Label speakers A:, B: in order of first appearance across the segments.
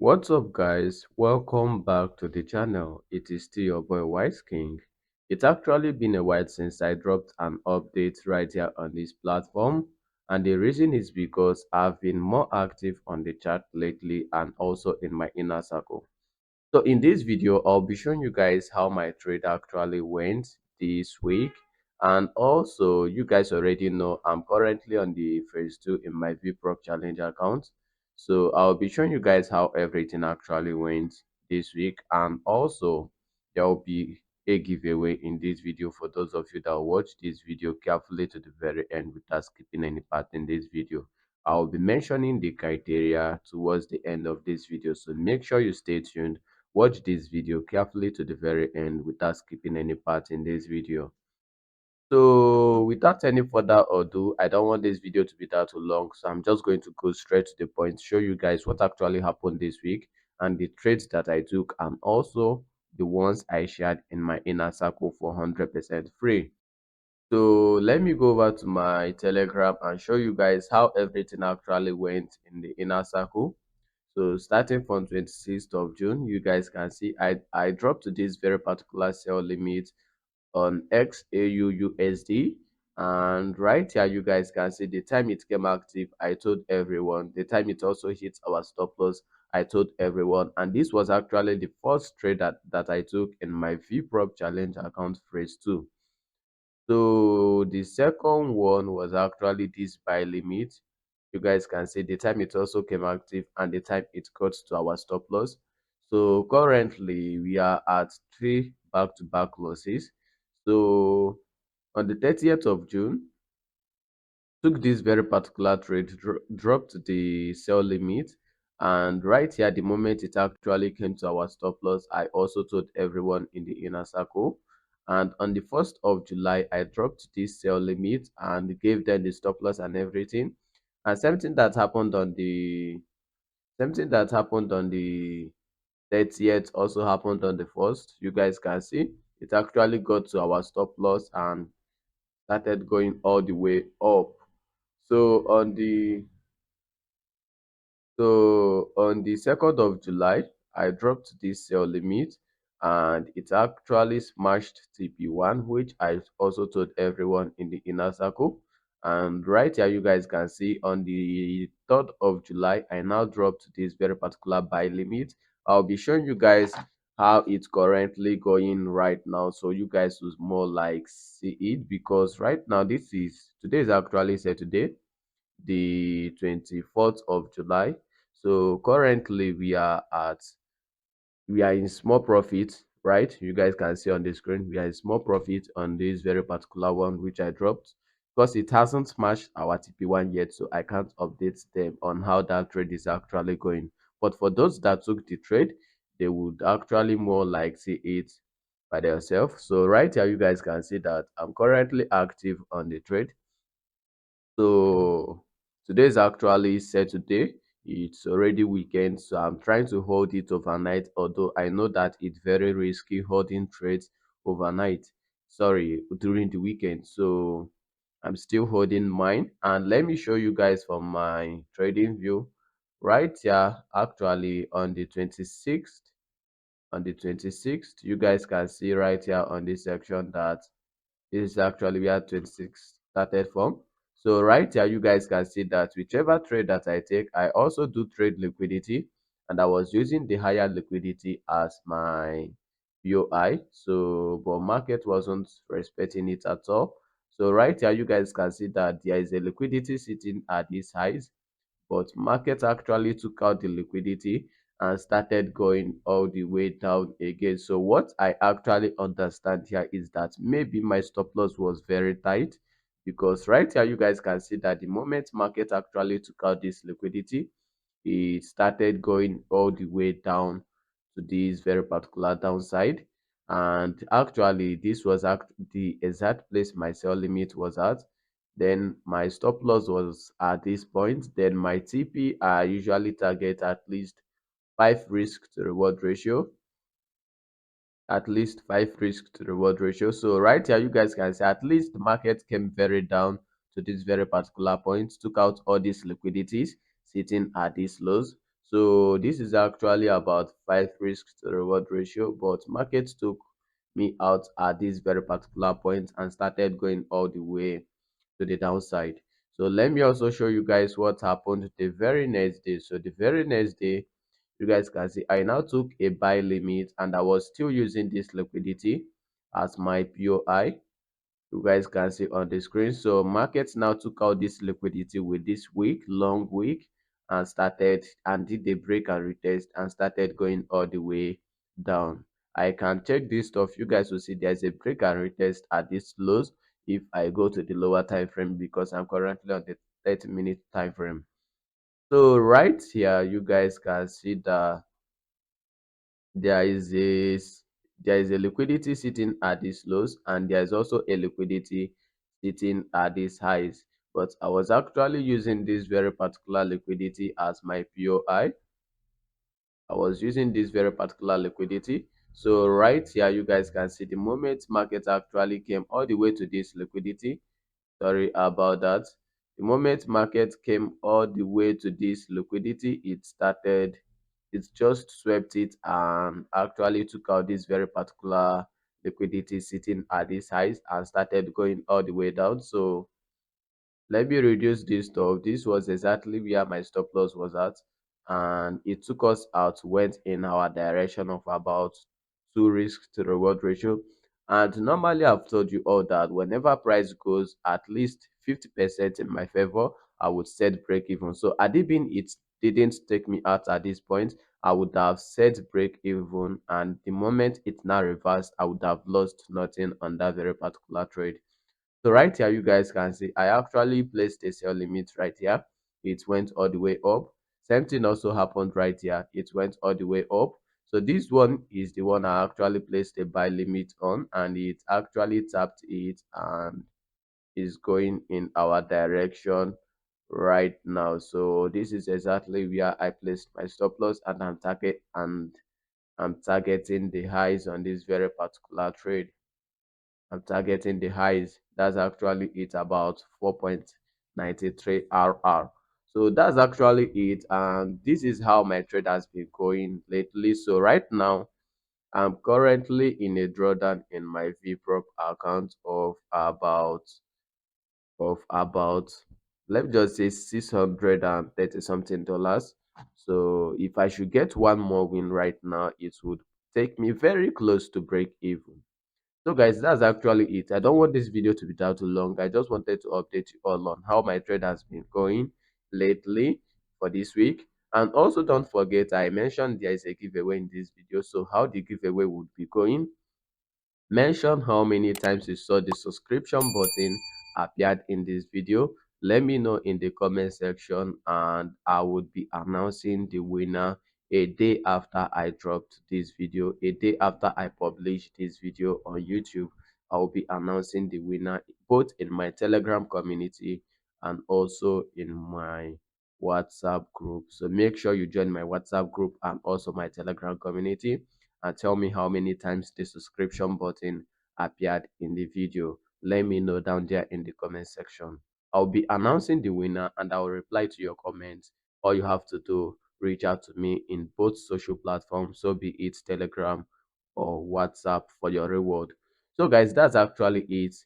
A: What's up, guys? Welcome back to the channel. It is still your boy Wise King. It's actually been a while since I dropped an update right here on this platform, and the reason is because I've been more active on the chat lately and also in my inner circle. So in this video, I'll be showing you guys how my trade actually went this week. And also, you guys already know I'm currently on the phase 2 in my Vprop challenge account. So I'll be showing you guys how everything actually went this week. And also, there will be a giveaway in this video for those of you that watch this video carefully to the very end without skipping any part in this video. I'll be mentioning the criteria towards the end of this video, so make sure you stay tuned. Watch this video carefully to the very end without skipping any part in this video. So without any further ado, I don't want this video to be that too long, so I'm just going to go straight to the point, show you guys what actually happened this week and the trades that I took, and also the ones I shared in my inner circle for 100% free. So let me go over to my Telegram and show you guys how everything actually went in the inner circle. So starting from 26th of June, you guys can see I dropped to this very particular sell limit on XAUUSD. And right here, you guys can see the time it came active, I told everyone. The time it also hits our stop loss, I told everyone. And this was actually the first trade that I took in my Vprop challenge account phase 2. So the second one was actually this buy limit. You guys can see the time it also came active and the time it got to our stop loss. So currently we are at 3 back-to-back losses. So on the 30th of June, took this very particular trade, dropped the sell limit, and right here, the moment it actually came to our stop loss, I also told everyone in the inner circle. And on the 1st of July, I dropped this sell limit and gave them the stop loss and everything. And something that happened on the 30th also happened on the 1st. You guys can see it actually got to our stop loss and started going all the way up. So on the 2nd of July, I dropped this sell limit and it actually smashed TP1, which I also told everyone in the inner circle. And right here, you guys can see on the 3rd of July, I now dropped this very particular buy limit. I'll be showing you guys how it's currently going right now, so you guys will more like see it, because right now today is actually Saturday, the 24th of July. So currently we are in small profit, right? You guys can see on the screen we are in small profit on this very particular one which I dropped, because it hasn't smashed our TP1 yet, so I can't update them on how that trade is actually going. But for those that took the trade, they would actually more like see it by themselves. So right here, you guys can see that I'm currently active on the trade. So today is actually Saturday. It's already weekend, so I'm trying to hold it overnight. Although I know that it's very risky holding trades overnight. Sorry, during the weekend. So I'm still holding mine. And let me show you guys from my trading view. Right here, actually on the 26th, you guys can see right here on this section that this is actually where 26 started from. So right here, you guys can see that whichever trade that I take, I also do trade liquidity, and I was using the higher liquidity as my POI. So, but market wasn't respecting it at all. So right here, you guys can see that there is a liquidity sitting at these highs, but market actually took out the liquidity and started going all the way down again. So what I actually understand here is that maybe my stop loss was very tight, because right here you guys can see that the moment market actually took out this liquidity, it started going all the way down to this very particular downside. And actually this was the exact place my sell limit was at. Then my stop loss was at this point. Then my TP, I usually target at least 5 risk to reward ratio. At least 5 risk to reward ratio. So right here, you guys can see at least the market came very down to this very particular point, took out all these liquidities sitting at these lows. So this is actually about 5 risk to reward ratio, but markets took me out at this very particular point and started going all the way to the downside. So let me also show you guys what happened the very next day. So the very next day, you guys can see I now took a buy limit and I was still using this liquidity as my POI. You guys can see on the screen. So markets now took out this liquidity with this week, long week, and started and did a break and retest and started going all the way down. I can check this stuff. You guys will see there's a break and retest at this lows if I go to the lower time frame because I'm currently on the 30-minute time frame. So right here, you guys can see that there is there is a liquidity sitting at these lows and there is also a liquidity sitting at these highs, but I was actually using this very particular liquidity as my POI. I was using this very particular liquidity. So right here you guys can see the moment market actually came all the way to this liquidity. Sorry about that. The moment market came all the way to this liquidity, it just swept it and actually took out this very particular liquidity sitting at this highs and started going all the way down. So let me reduce this stuff. This was exactly where my stop loss was at, and it took us out, went in our direction of about 2 risk to reward ratio. And normally I've told you all that whenever price goes at least 50% in my favor, I would set break even. So had it been it didn't take me out at this point, I would have set break even, and the moment it now reversed, I would have lost nothing on that very particular trade. So right here, you guys can see I actually placed a sell limit right here. It went all the way up. Same thing also happened right here. It went all the way up. So this one is the one I actually placed a buy limit on, and it actually tapped it and is going in our direction right now. So this is exactly where I placed my stop loss, and I'm targeting the highs on this very particular trade. I'm targeting the highs. That's actually it, about 4.93 RR. So that's actually it. And this is how my trade has been going lately. So right now, I'm currently in a drawdown in my Vprop account of about let me just say 630 something dollars. So if I should get one more win right now, it would take me very close to break even. So guys, that's actually it. I don't want this video to be that too long. I just wanted to update you all on how my trade has been going lately for this week. And also don't forget, I mentioned there is a giveaway in this video. So how the giveaway would be going: mention how many times you saw the subscription button appeared in this video. Let me know in the comment section and I would be announcing the winner a day after I dropped this video, a day after I published this video on YouTube. I will be announcing the winner both in my Telegram community and also in my WhatsApp group. So make sure you join my WhatsApp group and also my Telegram community and tell me how many times the subscription button appeared in the video. Let me know down there in the comment section. I'll be announcing the winner and I'll reply to your comments. All you have to do, reach out to me in both social platforms, so be it Telegram or WhatsApp, for your reward. So guys, that's actually it.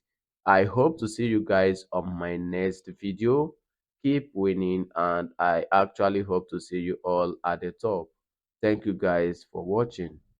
A: I hope to see you guys on my next video. Keep winning, and I actually hope to see you all at the top. Thank you guys for watching.